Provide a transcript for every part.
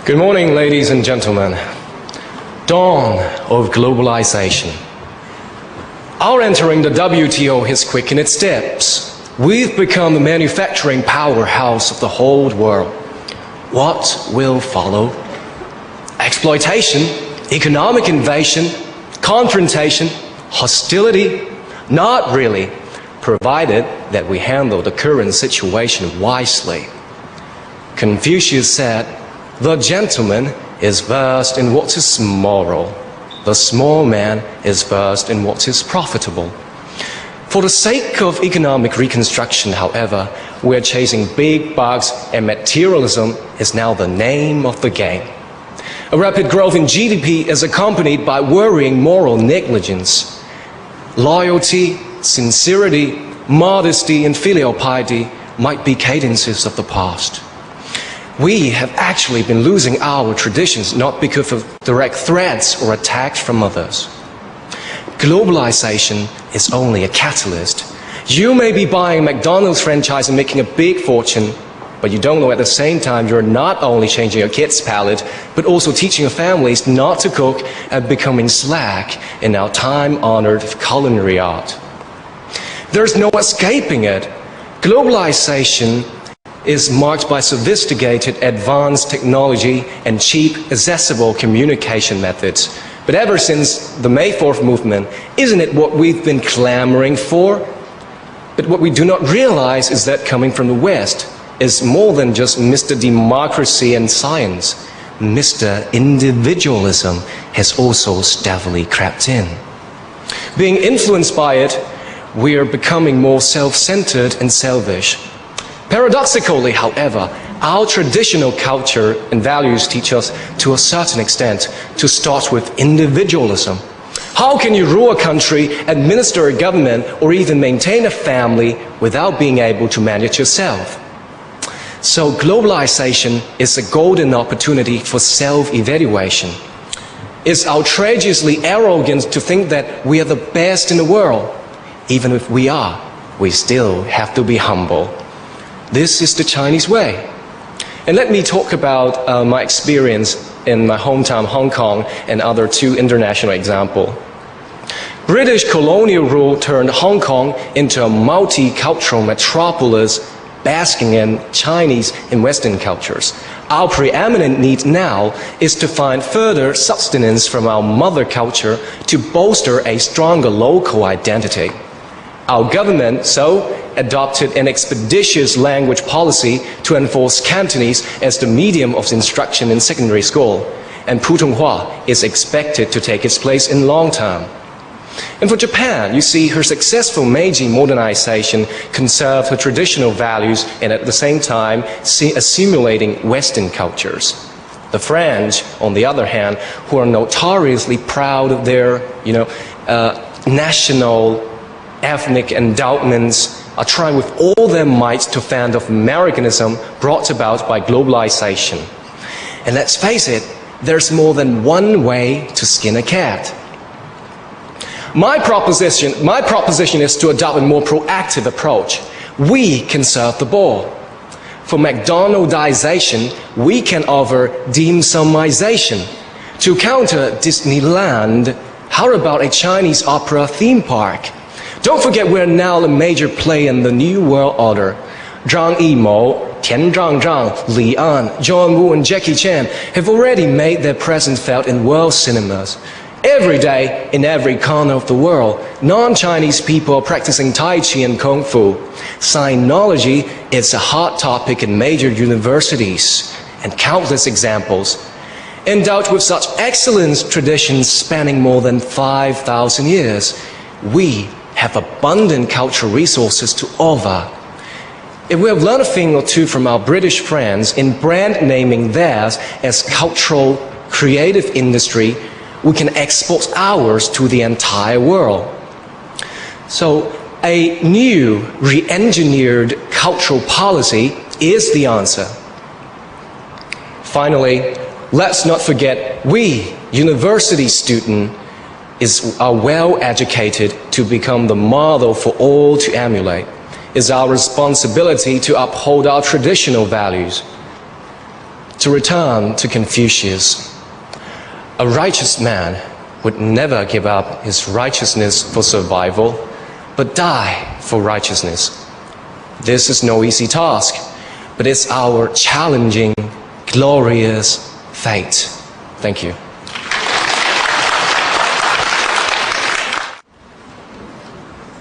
Good morning, ladies and gentlemen. Dawn of globalization. Our entering the WTO has quickened its steps. We've become the manufacturing powerhouse of the whole world. What will follow? Exploitation, economic invasion, confrontation, hostility? Not really, provided that we handle the current situation wisely. Confucius said, "The gentleman is versed in what is moral. The small man is versed in what is profitable." For the sake of economic reconstruction, however, we are chasing big bucks, and materialism is now the name of the game. A rapid growth in GDP is accompanied by worrying moral negligence. Loyalty, sincerity, modesty, and filial piety might be cadences of the past. We have actually been losing our traditions not because of direct threats or attacks from others. Globalization is only a catalyst. You may be buying a McDonald's franchise and making a big fortune, but you don't know at the same time you're not only changing your kids' palate, but also teaching your families not to cook and becoming slack in our time-honored culinary art. There's no escaping it. Globalization is marked by sophisticated, advanced technology and cheap, accessible communication methods. But ever since the May 4th movement, isn't it what we've been clamoring for? But what we do not realize is that coming from the West is more than just Mr. Democracy and Science. Mr. Individualism has also stealthily crept in. Being influenced by it, we are becoming more self-centered and selfish. Paradoxically, however, our traditional culture and values teach us to a certain extent to start with individualism. How can you rule a country, administer a government, or even maintain a family without being able to manage yourself? So globalization is a golden opportunity for self-evaluation. It's outrageously arrogant to think that we are the best in the world. Even if we are, we still have to be humble. This is the Chinese way. And let me talk about my experience in my hometown, Hong Kong, and other two international examples. British colonial rule turned Hong Kong into a multicultural metropolis, basking in Chinese and Western cultures. Our preeminent need now is to find further sustenance from our mother culture to bolster a stronger local identity. Our government, adopted an expeditious language policy to enforce Cantonese as the medium of instruction in secondary school, and Putonghua is expected to take its place in long term. And for Japan, you see her successful Meiji modernization conserved her traditional values and at the same time assimilating Western cultures. The French, on the other hand, who are notoriously proud of their national ethnic endowments, are trying with all their might to fend off Americanism brought about by globalization. And let's face it, there's more than one way to skin a cat. My proposition is to adopt a more proactive approach. We can serve the ball. For McDonaldization, we can offer dim sumization. To counter Disneyland, how about a Chinese opera theme park? Don't forget we're now a major player in the New World Order. Zhang Yimou, Tian Zhangzhang, Li An, John Woo, and Jackie Chan have already made their presence felt in world cinemas. Every day, in every corner of the world, non-Chinese people are practicing Tai Chi and Kung Fu. Sinology is a hot topic in major universities, and countless examples. Endowed with such excellent traditions spanning more than 5,000 years, we have abundant cultural resources to offer. If we have learned a thing or two from our British friends in brand naming theirs as cultural creative industry, we can export ours to the entire world. So a new, re-engineered cultural policy is the answer. Finally, let's not forget we, university students, are well educated to become the model for all to emulate. It's our responsibility to uphold our traditional values. To return to Confucius, a righteous man would never give up his righteousness for survival, but die for righteousness. This is no easy task, but it's our challenging, glorious fate. Thank you.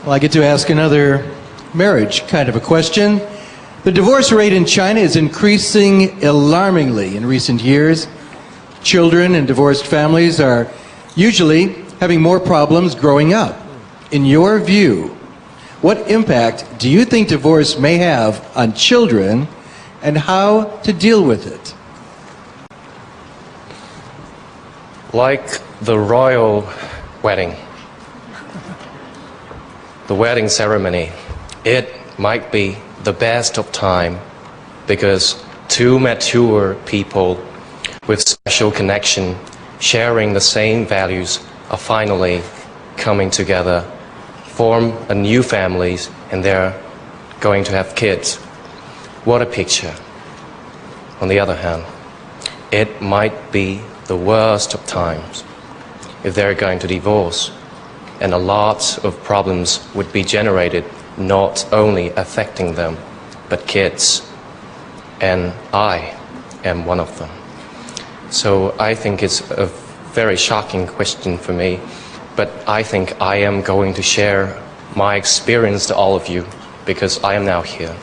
Well, I get to ask another marriage kind of a question. The divorce rate in China is increasing alarmingly in recent years. Children in divorced families are usually having more problems growing up. In your view, what impact do you think divorce may have on children and how to deal with it? Like the royal wedding, the wedding ceremony, it might be the best of time because two mature people with special connection, sharing the same values, are finally coming together, form a new family, and they're going to have kids. What a picture. On the other hand, it might be the worst of times if they're going to divorce, and a lot of problems would be generated, not only affecting them, but kids. And I am one of them. So I think it's a very shocking question for me, but I think I am going to share my experience to all of you because I am now here.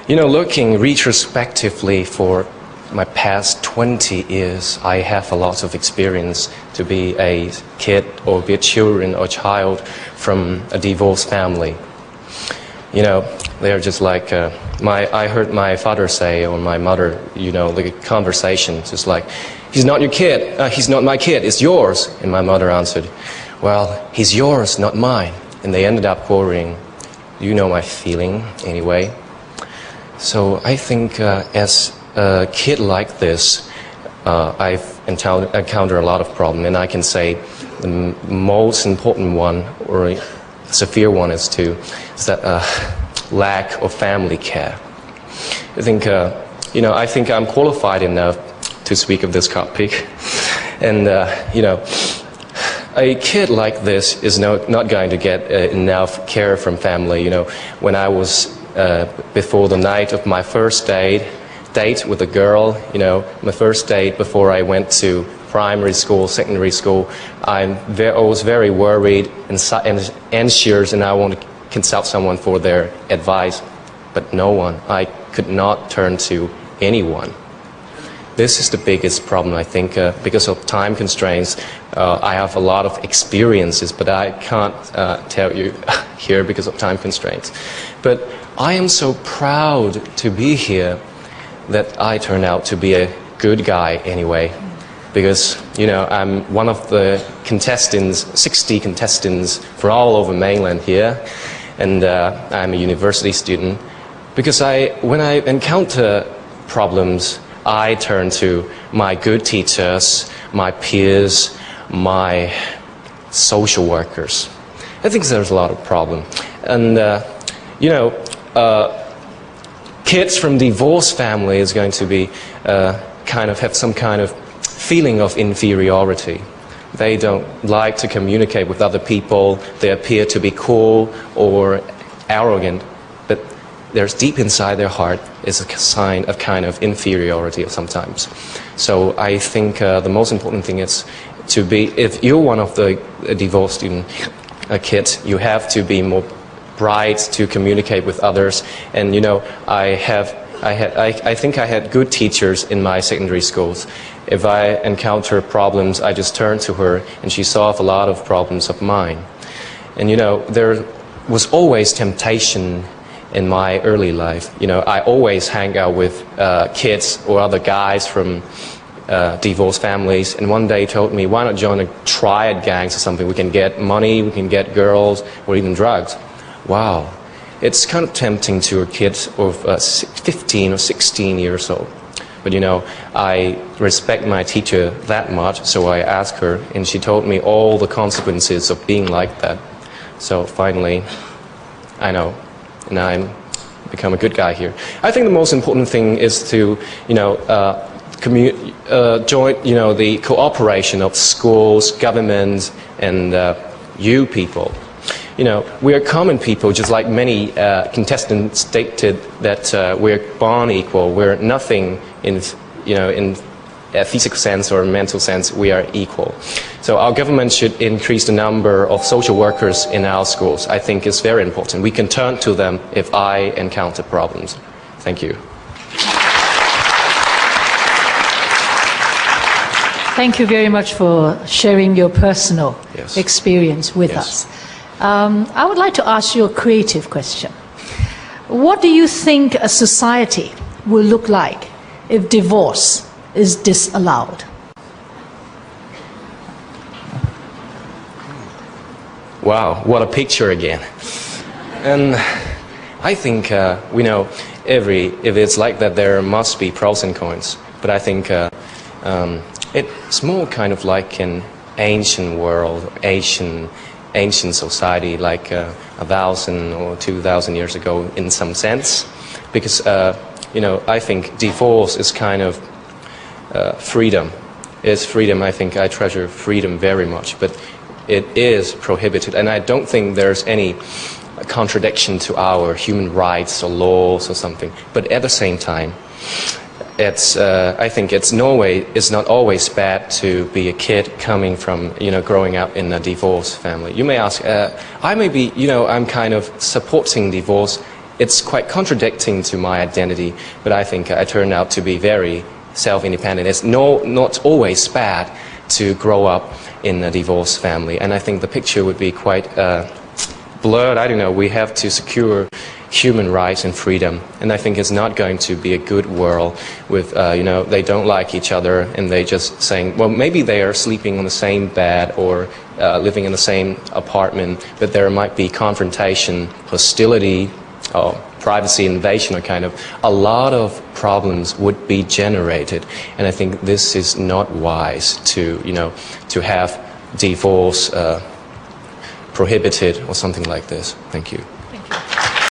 You know, looking retrospectively for my past 20 years, I have a lot of experience to be a kid or be a children or child from a divorced family. You know, they're just like, I heard my father say, or my mother, you know, the conversation, just like, he's not your kid, he's not my kid, it's yours. And my mother answered, well, he's yours, not mine. And they ended up quarreling. You know my feeling, anyway. So I think as a kid like this, I've encountered a lot of problems, and I can say the most important one, or a severe one, is that lack of family care. I think, you know, I think I'm qualified enough to speak of this topic, and you know, a kid like this is not going to get enough care from family. You know, when I was before the night of my first date with a girl, you know, my first date before I went to primary school, secondary school, I was very worried and anxious, and I wanted to consult someone for their advice, but no one. I could not turn to anyone. This is the biggest problem, I think, because of time constraints. I have a lot of experiences, but I can't tell you here because of time constraints. But I am so proud to be here that I turned out to be a good guy anyway, because, you know, I'm one of the contestants, 60 contestants for all over mainland here, and I'm a university student. Because when I encounter problems, I turn to my good teachers, my peers, my social workers. I think there's a lot of problem. And, you know, kids from divorced family is going to be kind of have some kind of feeling of inferiority. They don't like to communicate with other people. They appear to be cool or arrogant, but there's deep inside their heart is a sign of kind of inferiority sometimes. So I think the most important thing is to be, if you're one of the divorced student kids, you have to be more bright to communicate with others. And you know, I think I had good teachers in my secondary schools. If I encounter problems, I just turned to her, and she solved a lot of problems of mine. And you know, there was always temptation in my early life. You know, I always hang out with kids or other guys from divorced families, and one day told me, why not join a triad gangs or something? We can get money, we can get girls, or even drugs. Wow, it's kind of tempting to a kid of 15 or 16 years old. But you know, I respect my teacher that much, so I asked her, and she told me all the consequences of being like that. So finally, I know, and I'm become a good guy here. I think the most important thing is to, join, the cooperation of schools, governments, and you people. We are common people, just like many contestants stated that we're born equal. We're nothing in a physical sense or mental sense. We are equal. So our government should increase the number of social workers in our schools. I think it's very important. We can turn to them if I encounter problems. Thank you. Thank you very much for sharing your personal experience with us. I would like to ask you a creative question. What do you think a society will look like if divorce is disallowed? Wow, what a picture again. And I think, if it's like that, there must be pros and cons. But I think it's more kind of like an ancient world, ancient society, like 1,000 or 2,000 years ago in some sense. Because, I think divorce is kind of freedom. It's freedom. I think I treasure freedom very much. But it is prohibited. And I don't think there's any contradiction to our human rights or laws or something. But at the same time, I think it's not always bad to be a kid coming from, growing up in a divorced family. You may ask, I'm kind of supporting divorce. It's quite contradicting to my identity, but I think I turned out to be very self-independent. It's not always bad to grow up in a divorced family, and I think the picture would be quite blurred. I don't know. We have to secure human rights and freedom, and I think it's not going to be a good world with they don't like each other and they just saying, well, maybe they are sleeping on the same bed or living in the same apartment, but there might be confrontation, hostility, privacy invasion, or kind of a lot of problems would be generated. And I think this is not wise to have divorce prohibited or something like this. Thank you.